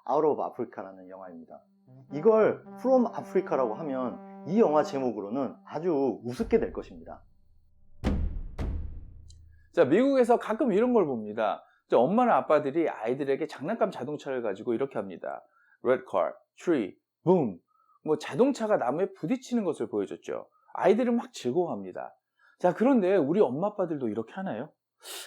Out of Africa라는 영화입니다. 이걸 From Africa라고 하면 이 영화 제목으로는 아주 우습게 될 것입니다. 자, 미국에서 가끔 이런 걸 봅니다. 엄마나 아빠들이 아이들에게 장난감 자동차를 가지고 이렇게 합니다. Red car, tree, boom. 뭐 자동차가 나무에 부딪히는 것을 보여줬죠. 아이들은 막 즐거워합니다. 자, 그런데 우리 엄마 아빠들도 이렇게 하나요?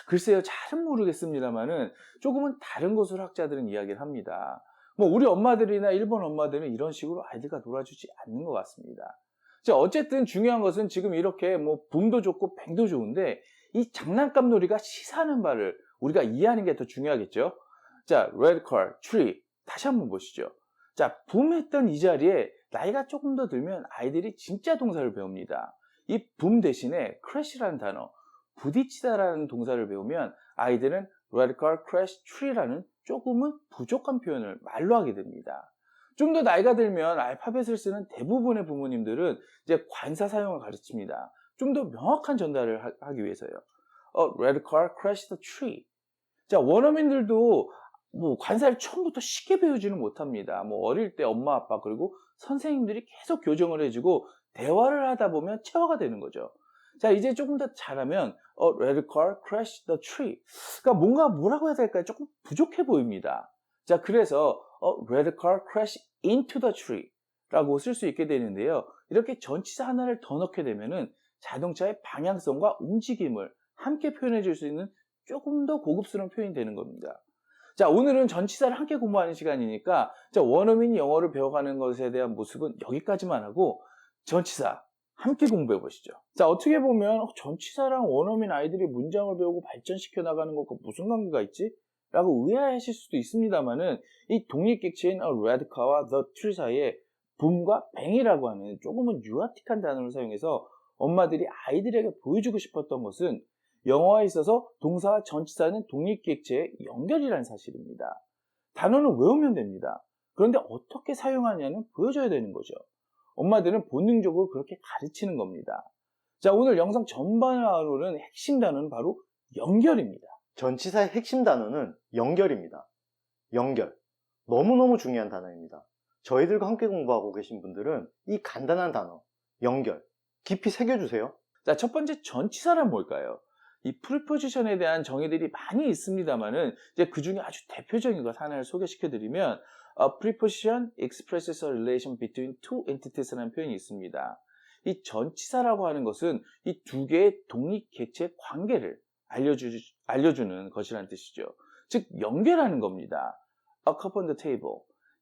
글쎄요, 잘은 모르겠습니다만은 조금은 다른 것으로 학자들은 이야기를 합니다. 뭐 우리 엄마들이나 일본 엄마들은 이런 식으로 아이들과 놀아주지 않는 것 같습니다. 자, 어쨌든 중요한 것은 지금 이렇게 뭐 붐도 좋고 뱅도 좋은데 이 장난감 놀이가 시사하는 바를 우리가 이해하는 게 더 중요하겠죠. 자, red car, tree 다시 한번 보시죠. 자, 붐했던 이 자리에 나이가 조금 더 들면 아이들이 진짜 동사를 배웁니다. 이 붐 대신에 crash라는 단어, 부딪히다라는 동사를 배우면 아이들은 red car, crash, tree라는 조금은 부족한 표현을 말로 하게 됩니다. 좀 더 나이가 들면 알파벳을 쓰는 대부분의 부모님들은 이제 관사 사용을 가르칩니다. 좀 더 명확한 전달을 하기 위해서요. Red car crashed the tree. 자, 원어민들도 뭐 관사를 처음부터 쉽게 배우지는 못합니다. 뭐 어릴 때 엄마 아빠 그리고 선생님들이 계속 교정을 해주고 대화를 하다 보면 체화가 되는 거죠. 자, 이제 조금 더 잘하면 Red car crashed the tree. 그러니까 뭔가 뭐라고 해야 될까요? 조금 부족해 보입니다. 자, 그래서 Red car crashed into the tree 라고 쓸 수 있게 되는데요. 이렇게 전치사 하나를 더 넣게 되면은 자동차의 방향성과 움직임을 함께 표현해 줄 수 있는 조금 더 고급스러운 표현이 되는 겁니다. 자, 오늘은 전치사를 함께 공부하는 시간이니까 자, 원어민 영어를 배워가는 것에 대한 모습은 여기까지만 하고 전치사 함께 공부해 보시죠. 자, 어떻게 보면 전치사랑 원어민 아이들이 문장을 배우고 발전시켜 나가는 것과 무슨 관계가 있지? 라고 의아해하실 수도 있습니다만은 이 독립객체인 red car와 the tree 사이에 boom과 bang이라고 하는 조금은 유아틱한 단어를 사용해서 엄마들이 아이들에게 보여주고 싶었던 것은 영어에 있어서 동사와 전치사는 독립객체의 연결이라는 사실입니다. 단어는 외우면 됩니다. 그런데 어떻게 사용하냐는 보여줘야 되는 거죠. 엄마들은 본능적으로 그렇게 가르치는 겁니다. 자, 오늘 영상 전반으로는 핵심 단어는 바로 연결입니다. 전치사의 핵심 단어는 연결입니다. 연결. 너무너무 중요한 단어입니다. 저희들과 함께 공부하고 계신 분들은 이 간단한 단어, 연결, 깊이 새겨주세요. 자, 첫 번째 전치사란 뭘까요? 이 프리포지션에 대한 정의들이 많이 있습니다만은 이제 그 중에 아주 대표적인 것 하나를 소개시켜드리면 A preposition expresses a relation between two entities라는 표현이 있습니다. 이 전치사라고 하는 것은 이 두 개의 독립 객체의 관계를 알려주는 것이라는 뜻이죠. 즉 연결하는 겁니다. A cup on the table.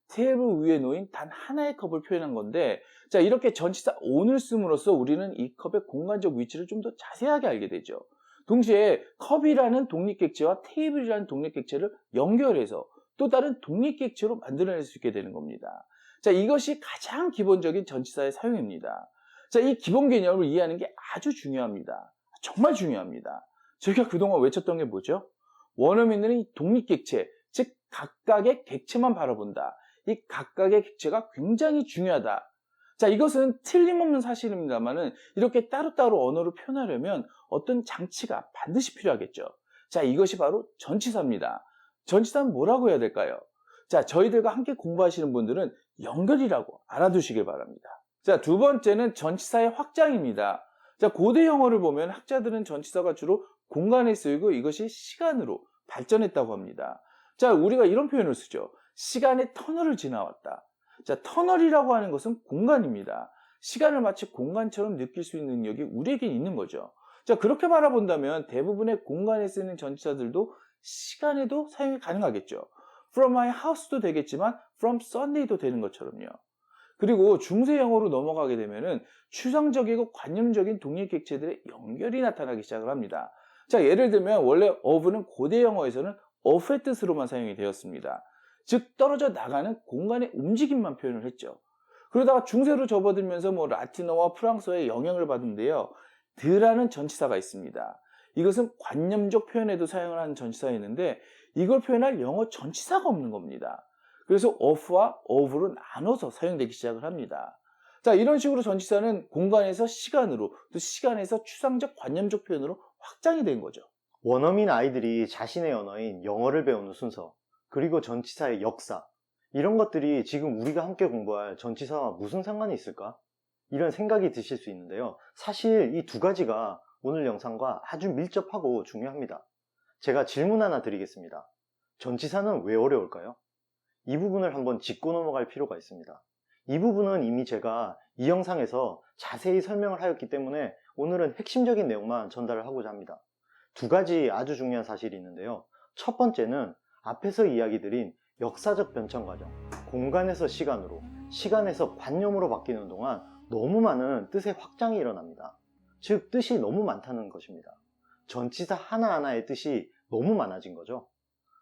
테이블 위에 놓인 단 하나의 컵을 표현한 건데 자, 이렇게 전치사 on을 씀으로써 우리는 이 컵의 공간적 위치를 좀 더 자세하게 알게 되죠. 동시에 컵이라는 독립객체와 테이블이라는 독립객체를 연결해서 또 다른 독립객체로 만들어낼 수 있게 되는 겁니다. 자, 이것이 가장 기본적인 전치사의 사용입니다. 자, 이 기본 개념을 이해하는 게 아주 중요합니다. 정말 중요합니다. 저희가 그동안 외쳤던 게 뭐죠? 원어민들은 이 독립객체, 즉 각각의 객체만 바라본다. 이 각각의 객체가 굉장히 중요하다. 자, 이것은 틀림없는 사실입니다만은 이렇게 따로따로 언어로 표현하려면 어떤 장치가 반드시 필요하겠죠. 자, 이것이 바로 전치사입니다. 전치사는 뭐라고 해야 될까요? 자, 저희들과 함께 공부하시는 분들은 연결이라고 알아두시길 바랍니다. 자, 두 번째는 전치사의 확장입니다. 자, 고대 영어를 보면 학자들은 전치사가 주로 공간에 쓰이고 이것이 시간으로 발전했다고 합니다. 자, 우리가 이런 표현을 쓰죠. 시간의 터널을 지나왔다. 자, 터널이라고 하는 것은 공간입니다. 시간을 마치 공간처럼 느낄 수 있는 능력이 우리에게 있는 거죠. 자, 그렇게 바라본다면 대부분의 공간에 쓰이는 전치사들도 시간에도 사용이 가능하겠죠. From my house도 되겠지만 From Sunday도 되는 것처럼요. 그리고 중세 영어로 넘어가게 되면은 추상적이고 관념적인 독립객체들의 연결이 나타나기 시작을 합니다. 자, 예를 들면 원래 of는 고대 영어에서는 of의 뜻으로만 사용이 되었습니다. 즉 떨어져 나가는 공간의 움직임만 표현을 했죠. 그러다가 중세로 접어들면서 뭐 라틴어와 프랑스어의 영향을 받은데요. 드라는 전치사가 있습니다. 이것은 관념적 표현에도 사용을 하는 전치사였는데 이걸 표현할 영어 전치사가 없는 겁니다. 그래서 of와 of로 나눠서 사용되기 시작을 합니다. 자, 이런 식으로 전치사는 공간에서 시간으로 또 시간에서 추상적 관념적 표현으로 확장이 된 거죠. 원어민 아이들이 자신의 언어인 영어를 배우는 순서, 그리고 전치사의 역사, 이런 것들이 지금 우리가 함께 공부할 전치사와 무슨 상관이 있을까? 이런 생각이 드실 수 있는데요. 사실 이 두 가지가 오늘 영상과 아주 밀접하고 중요합니다. 제가 질문 하나 드리겠습니다. 전치사는 왜 어려울까요? 이 부분을 한번 짚고 넘어갈 필요가 있습니다. 이 부분은 이미 제가 이 영상에서 자세히 설명을 하였기 때문에 오늘은 핵심적인 내용만 전달을 하고자 합니다. 두 가지 아주 중요한 사실이 있는데요. 첫 번째는 앞에서 이야기 드린 역사적 변천 과정, 공간에서 시간으로, 시간에서 관념으로 바뀌는 동안 너무 많은 뜻의 확장이 일어납니다. 즉, 뜻이 너무 많다는 것입니다. 전치사 하나하나의 뜻이 너무 많아진 거죠.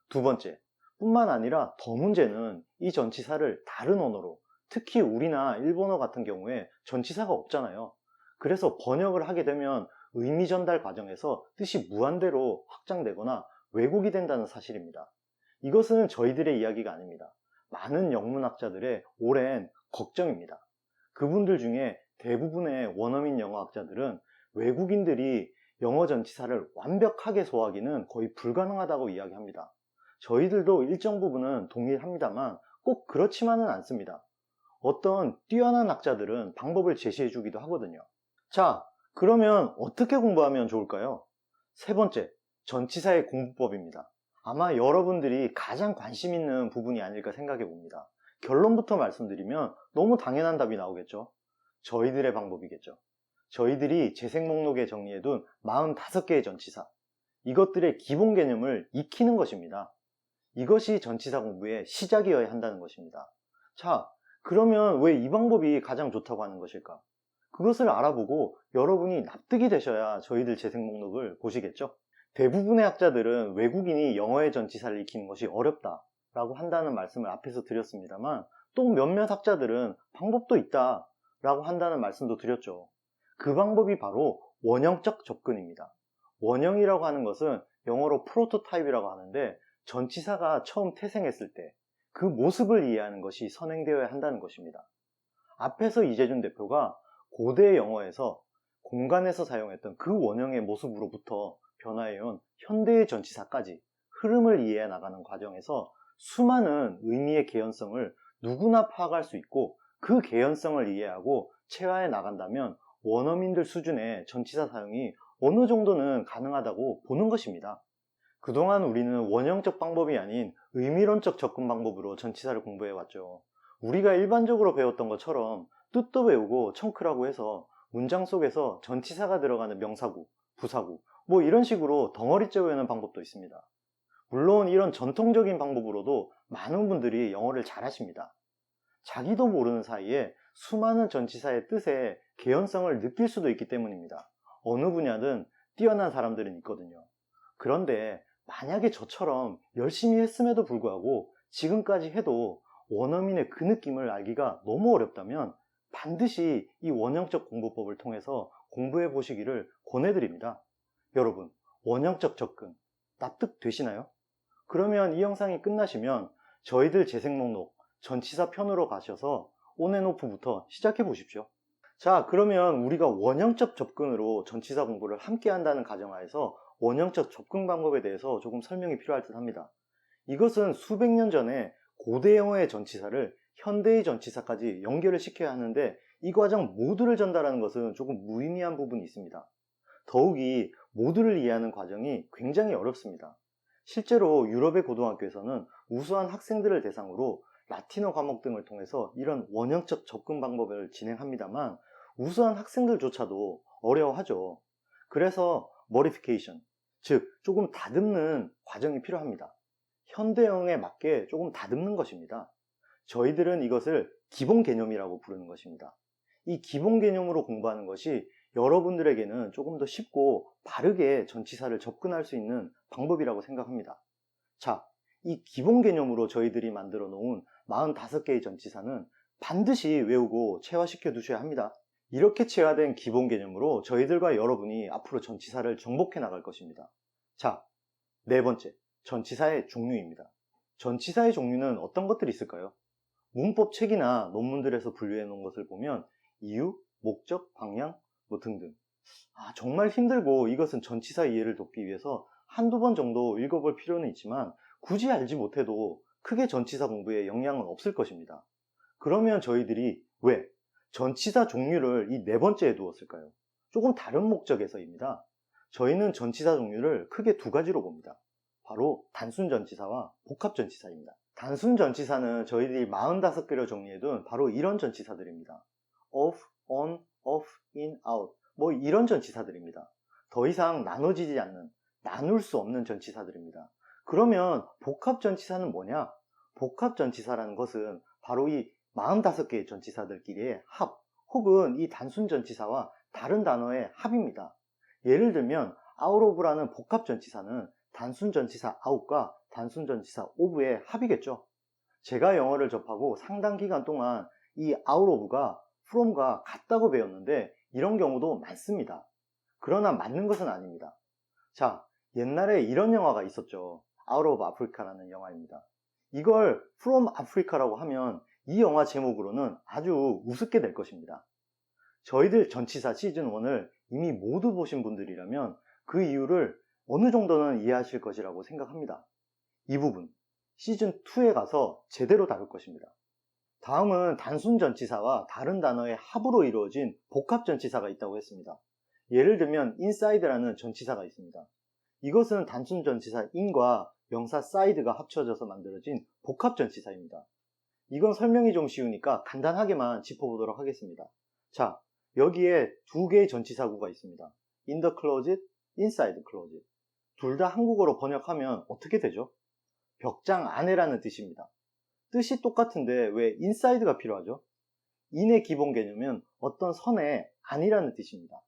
두 번째, 뿐만 아니라 더 문제는 이 전치사를 다른 언어로, 특히 우리나 일본어 같은 경우에 전치사가 없잖아요. 그래서 번역을 하게 되면 의미 전달 과정에서 뜻이 무한대로 확장되거나 왜곡이 된다는 사실입니다. 이것은 저희들의 이야기가 아닙니다. 많은 영문학자들의 오랜 걱정입니다. 그분들 중에 대부분의 원어민 영어학자들은 외국인들이 영어 전치사를 완벽하게 소화하기는 거의 불가능하다고 이야기합니다. 저희들도 일정 부분은 동의합니다만 꼭 그렇지만은 않습니다. 어떤 뛰어난 학자들은 방법을 제시해 주기도 하거든요. 자, 그러면 어떻게 공부하면 좋을까요? 세 번째, 전치사의 공부법입니다. 아마 여러분들이 가장 관심 있는 부분이 아닐까 생각해 봅니다. 결론부터 말씀드리면 너무 당연한 답이 나오겠죠. 저희들의 방법이겠죠. 저희들이 재생 목록에 정리해둔 45개의 전치사, 이것들의 기본 개념을 익히는 것입니다. 이것이 전치사 공부의 시작이어야 한다는 것입니다. 자, 그러면 왜 이 방법이 가장 좋다고 하는 것일까? 그것을 알아보고 여러분이 납득이 되셔야 저희들 재생 목록을 보시겠죠? 대부분의 학자들은 외국인이 영어의 전치사를 익히는 것이 어렵다라고 한다는 말씀을 앞에서 드렸습니다만, 또 몇몇 학자들은 방법도 있다라고 한다는 말씀도 드렸죠. 그 방법이 바로 원형적 접근입니다. 원형이라고 하는 것은 영어로 프로토타입이라고 하는데, 전치사가 처음 태생했을 때 그 모습을 이해하는 것이 선행되어야 한다는 것입니다. 앞에서 이재준 대표가 고대 영어에서 공간에서 사용했던 그 원형의 모습으로부터 변화해온 현대의 전치사까지 흐름을 이해해 나가는 과정에서 수많은 의미의 개연성을 누구나 파악할 수 있고, 그 개연성을 이해하고 체화해 나간다면 원어민들 수준의 전치사 사용이 어느 정도는 가능하다고 보는 것입니다. 그동안 우리는 원형적 방법이 아닌 의미론적 접근 방법으로 전치사를 공부해왔죠. 우리가 일반적으로 배웠던 것처럼 뜻도 외우고 청크라고 해서 문장 속에서 전치사가 들어가는 명사구, 부사구, 뭐 이런 식으로 덩어리째 외우는 방법도 있습니다. 물론 이런 전통적인 방법으로도 많은 분들이 영어를 잘하십니다. 자기도 모르는 사이에 수많은 전치사의 뜻의 개연성을 느낄 수도 있기 때문입니다. 어느 분야든 뛰어난 사람들은 있거든요. 그런데 만약에 저처럼 열심히 했음에도 불구하고 지금까지 해도 원어민의 그 느낌을 알기가 너무 어렵다면 반드시 이 원형적 공부법을 통해서 공부해 보시기를 권해드립니다. 여러분, 원형적 접근 납득되시나요? 그러면 이 영상이 끝나시면 저희들 재생 목록 전치사 편으로 가셔서 온앤오프부터 시작해 보십시오. 자, 그러면 우리가 원형적 접근으로 전치사 공부를 함께 한다는 가정하에서 원형적 접근 방법에 대해서 조금 설명이 필요할 듯 합니다. 이것은 수백 년 전에 고대 영어의 전치사를 현대의 전치사까지 연결을 시켜야 하는데, 이 과정 모두를 전달하는 것은 조금 무의미한 부분이 있습니다. 더욱이 모두를 이해하는 과정이 굉장히 어렵습니다. 실제로 유럽의 고등학교에서는 우수한 학생들을 대상으로 라틴어 과목 등을 통해서 이런 원형적 접근 방법을 진행합니다만, 우수한 학생들조차도 어려워하죠. 그래서 modification, 즉 조금 다듬는 과정이 필요합니다. 현대형에 맞게 조금 다듬는 것입니다. 저희들은 이것을 기본 개념이라고 부르는 것입니다. 이 기본 개념으로 공부하는 것이 여러분들에게는 조금 더 쉽고 바르게 전치사를 접근할 수 있는 방법이라고 생각합니다. 자, 이 기본 개념으로 저희들이 만들어 놓은 45개의 전치사는 반드시 외우고 체화시켜 두셔야 합니다. 이렇게 체화된 기본 개념으로 저희들과 여러분이 앞으로 전치사를 정복해 나갈 것입니다. 자, 네 번째, 전치사의 종류입니다. 전치사의 종류는 어떤 것들이 있을까요? 문법 책이나 논문들에서 분류해 놓은 것을 보면 이유, 목적, 방향, 뭐 등등. 정말 힘들고 이것은 전치사 이해를 돕기 위해서 한두 번 정도 읽어볼 필요는 있지만 굳이 알지 못해도 크게 전치사 공부에 영향은 없을 것입니다. 그러면 저희들이 왜 전치사 종류를 이 네 번째에 두었을까요? 조금 다른 목적에서입니다. 저희는 전치사 종류를 크게 두 가지로 봅니다. 바로 단순 전치사와 복합 전치사입니다. 단순 전치사는 저희들이 45개로 정리해둔 바로 이런 전치사들입니다. of, on, off, in, out 뭐 이런 전치사들입니다. 더 이상 나눠지지 않는, 나눌 수 없는 전치사들입니다. 그러면 복합 전치사는 뭐냐? 복합 전치사라는 것은 바로 이 45개의 전치사들끼리의 합 혹은 이 단순 전치사와 다른 단어의 합입니다. 예를 들면 out of라는 복합 전치사는 단순 전치사 out과 단순 전치사 of의 합이겠죠. 제가 영어를 접하고 상당 기간 동안 이 out of가 from과 같다고 배웠는데 이런 경우도 많습니다. 그러나 맞는 것은 아닙니다. 자, 옛날에 이런 영화가 있었죠. Out of Africa라는 영화입니다. 이걸 From Africa라고 하면 이 영화 제목으로는 아주 우습게 될 것입니다. 저희들 전치사 시즌 1을 이미 모두 보신 분들이라면 그 이유를 어느 정도는 이해하실 것이라고 생각합니다. 이 부분, 시즌 2에 가서 제대로 다룰 것입니다. 다음은 단순 전치사와 다른 단어의 합으로 이루어진 복합 전치사가 있다고 했습니다. 예를 들면 inside라는 전치사가 있습니다. 이것은 단순 전치사 in과 명사 side가 합쳐져서 만들어진 복합 전치사입니다. 이건 설명이 좀 쉬우니까 간단하게만 짚어보도록 하겠습니다. 자, 여기에 두 개의 전치사구가 있습니다. in the closet, inside the closet. 둘 다 한국어로 번역하면 어떻게 되죠? 벽장 안에라는 뜻입니다. 뜻이 똑같은데 왜 inside가 필요하죠? in의 기본 개념은 어떤 선의 안이라는 뜻입니다.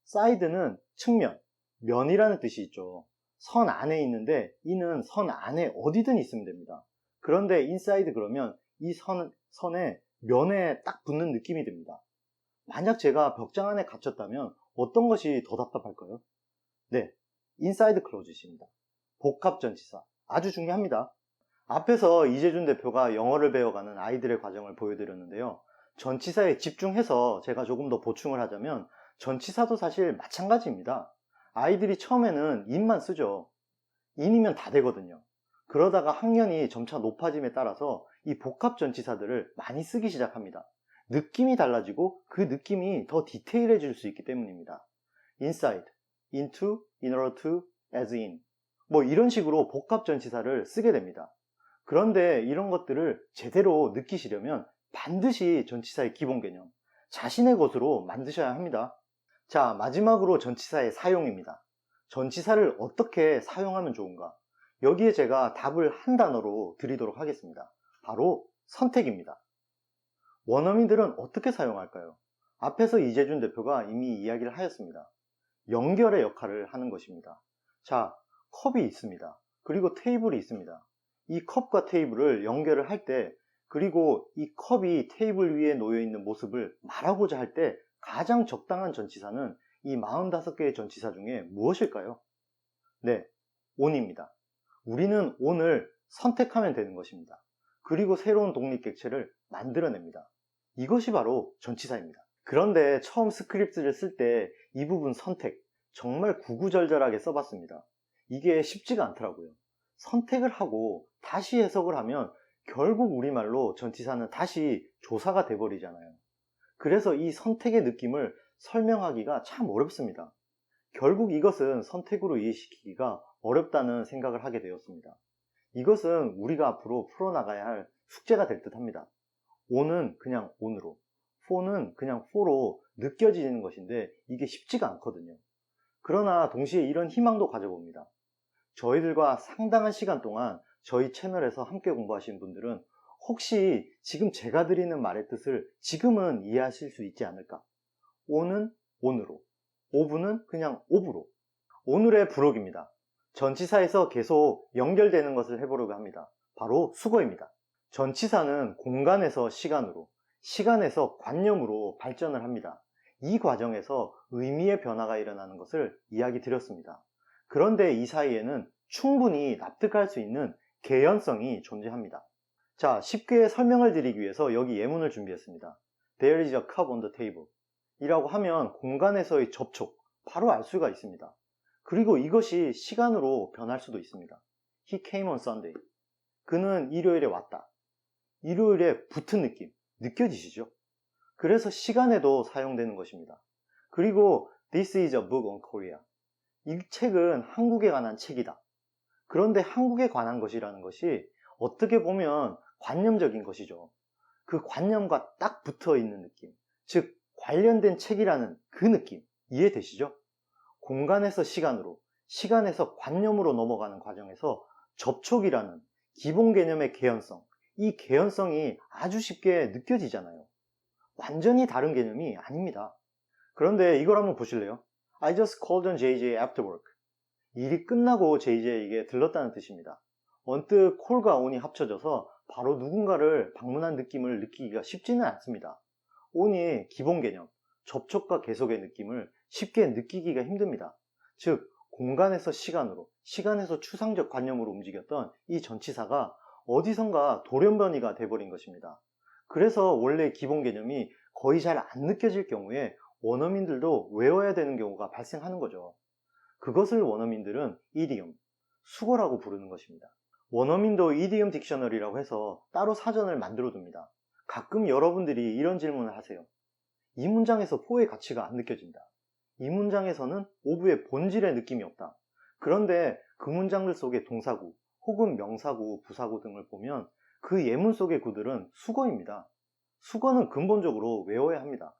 side는 측면, 면이라는 뜻이 있죠. 선 안에 있는데 in은 선 안에 어디든 있으면 됩니다. 그런데 inside 그러면 이 선의 면에 딱 붙는 느낌이 듭니다. 만약 제가 벽장 안에 갇혔다면 어떤 것이 더 답답할까요? 네, inside closet입니다. 복합 전치사, 아주 중요합니다. 앞에서 이재준 대표가 영어를 배워가는 아이들의 과정을 보여드렸는데요. 전치사에 집중해서 제가 조금 더 보충을 하자면 전치사도 사실 마찬가지입니다. 아이들이 처음에는 in만 쓰죠. in이면 다 되거든요. 그러다가 학년이 점차 높아짐에 따라서 이 복합 전치사들을 많이 쓰기 시작합니다. 느낌이 달라지고 그 느낌이 더 디테일해질 수 있기 때문입니다. inside, into, in order to, as in 뭐 이런 식으로 복합 전치사를 쓰게 됩니다. 그런데 이런 것들을 제대로 느끼시려면 반드시 전치사의 기본 개념, 자신의 것으로 만드셔야 합니다. 자, 마지막으로 전치사의 사용입니다. 전치사를 어떻게 사용하면 좋은가? 여기에 제가 답을 한 단어로 드리도록 하겠습니다. 바로 선택입니다. 원어민들은 어떻게 사용할까요? 앞에서 이재준 대표가 이미 이야기를 하였습니다. 연결의 역할을 하는 것입니다. 자, 컵이 있습니다. 그리고 테이블이 있습니다. 이 컵과 테이블을 연결을 할 때, 그리고 이 컵이 테이블 위에 놓여 있는 모습을 말하고자 할 때 가장 적당한 전치사는 이 45개의 전치사 중에 무엇일까요? 네, on입니다. 우리는 on을 선택하면 되는 것입니다. 그리고 새로운 독립객체를 만들어냅니다. 이것이 바로 전치사입니다. 그런데 처음 스크립트를 쓸 때 이 부분 선택, 정말 구구절절하게 써봤습니다. 이게 쉽지가 않더라고요. 선택을 하고 다시 해석을 하면 결국 우리말로 전치사는 다시 조사가 돼버리잖아요. 그래서 이 선택의 느낌을 설명하기가 참 어렵습니다. 결국 이것은 선택으로 이해시키기가 어렵다는 생각을 하게 되었습니다. 이것은 우리가 앞으로 풀어나가야 할 숙제가 될 듯 합니다. on은 그냥 on으로, for는 그냥 for로 느껴지는 것인데 이게 쉽지가 않거든요. 그러나 동시에 이런 희망도 가져봅니다. 저희들과 상당한 시간 동안 저희 채널에서 함께 공부하신 분들은 혹시 지금 제가 드리는 말의 뜻을 지금은 이해하실 수 있지 않을까? on은 on으로, of는 그냥 of로. 오늘의 부록입니다. 전치사에서 계속 연결되는 것을 해보려고 합니다. 바로 수거입니다. 전치사는 공간에서 시간으로, 시간에서 관념으로 발전을 합니다. 이 과정에서 의미의 변화가 일어나는 것을 이야기 드렸습니다. 그런데 이 사이에는 충분히 납득할 수 있는 개연성이 존재합니다. 자, 쉽게 설명을 드리기 위해서 여기 예문을 준비했습니다. There is a cup on the table 이라고 하면 공간에서의 접촉, 바로 알 수가 있습니다. 그리고 이것이 시간으로 변할 수도 있습니다. He came on Sunday. 그는 일요일에 왔다. 일요일에 붙은 느낌 느껴지시죠? 그래서 시간에도 사용되는 것입니다. 그리고 This is a book on Korea. 이 책은 한국에 관한 책이다. 그런데 한국에 관한 것이라는 것이 어떻게 보면 관념적인 것이죠. 그 관념과 딱 붙어 있는 느낌, 즉 관련된 책이라는 그 느낌 이해되시죠? 공간에서 시간으로, 시간에서 관념으로 넘어가는 과정에서 접촉이라는 기본 개념의 개연성, 이 개연성이 아주 쉽게 느껴지잖아요. 완전히 다른 개념이 아닙니다. 그런데 이걸 한번 보실래요? I just called on JJ after work. 일이 끝나고 JJ에게 들렀다는 뜻입니다. 언뜻 콜과 온이 합쳐져서 바로 누군가를 방문한 느낌을 느끼기가 쉽지는 않습니다. 온이 기본 개념, 접촉과 계속의 느낌을 쉽게 느끼기가 힘듭니다. 즉, 공간에서 시간으로, 시간에서 추상적 관념으로 움직였던 이 전치사가 어디선가 돌연변이가 돼버린 것입니다. 그래서 원래 기본 개념이 거의 잘 안 느껴질 경우에 원어민들도 외워야 되는 경우가 발생하는 거죠. 그것을 원어민들은 이디움, 수거라고 부르는 것입니다. 원어민도 이디움 딕셔너리라고 해서 따로 사전을 만들어 둡니다. 가끔 여러분들이 이런 질문을 하세요. 이 문장에서 포의 가치가 안 느껴진다. 이 문장에서는 오브의 본질의 느낌이 없다. 그런데 그 문장들 속의 동사구 혹은 명사구, 부사구 등을 보면 그 예문 속의 구들은 수거입니다. 수거는 근본적으로 외워야 합니다.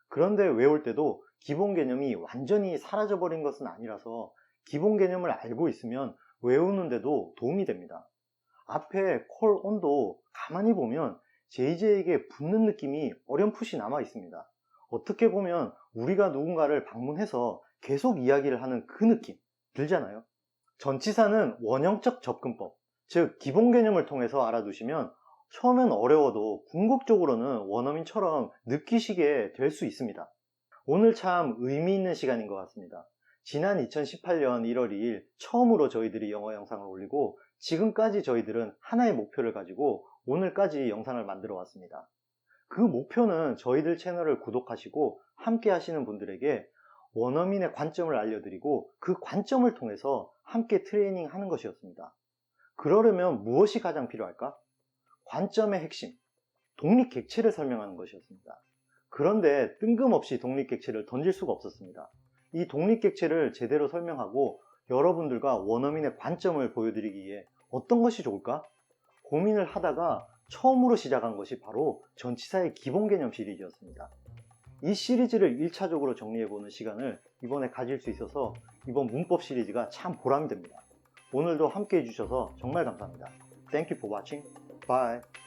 그런데 외울 때도 기본 개념이 완전히 사라져버린 것은 아니라서 기본 개념을 알고 있으면 외우는데도 도움이 됩니다. 앞에 call on도 가만히 보면 JJ에게 붙는 느낌이 어렴풋이 남아 있습니다. 어떻게 보면 우리가 누군가를 방문해서 계속 이야기를 하는 그 느낌 들잖아요. 전치사는 원형적 접근법, 즉 기본 개념을 통해서 알아두시면 처음엔 어려워도 궁극적으로는 원어민처럼 느끼시게 될 수 있습니다. 오늘 참 의미 있는 시간인 것 같습니다. 지난 2018년 1월 2일 처음으로 저희들이 영어 영상을 올리고 지금까지 저희들은 하나의 목표를 가지고 오늘까지 영상을 만들어 왔습니다. 그 목표는 저희들 채널을 구독하시고 함께 하시는 분들에게 원어민의 관점을 알려드리고 그 관점을 통해서 함께 트레이닝 하는 것이었습니다. 그러려면 무엇이 가장 필요할까? 관점의 핵심, 독립객체를 설명하는 것이었습니다. 그런데 뜬금없이 독립객체를 던질 수가 없었습니다. 이 독립객체를 제대로 설명하고 여러분들과 원어민의 관점을 보여드리기 위해 어떤 것이 좋을까? 고민을 하다가 처음으로 시작한 것이 바로 전치사의 기본 개념 시리즈였습니다. 이 시리즈를 1차적으로 정리해보는 시간을 이번에 가질 수 있어서 이번 문법 시리즈가 참 보람이 됩니다. 오늘도 함께 해주셔서 정말 감사합니다. Thank you for watching. Bye.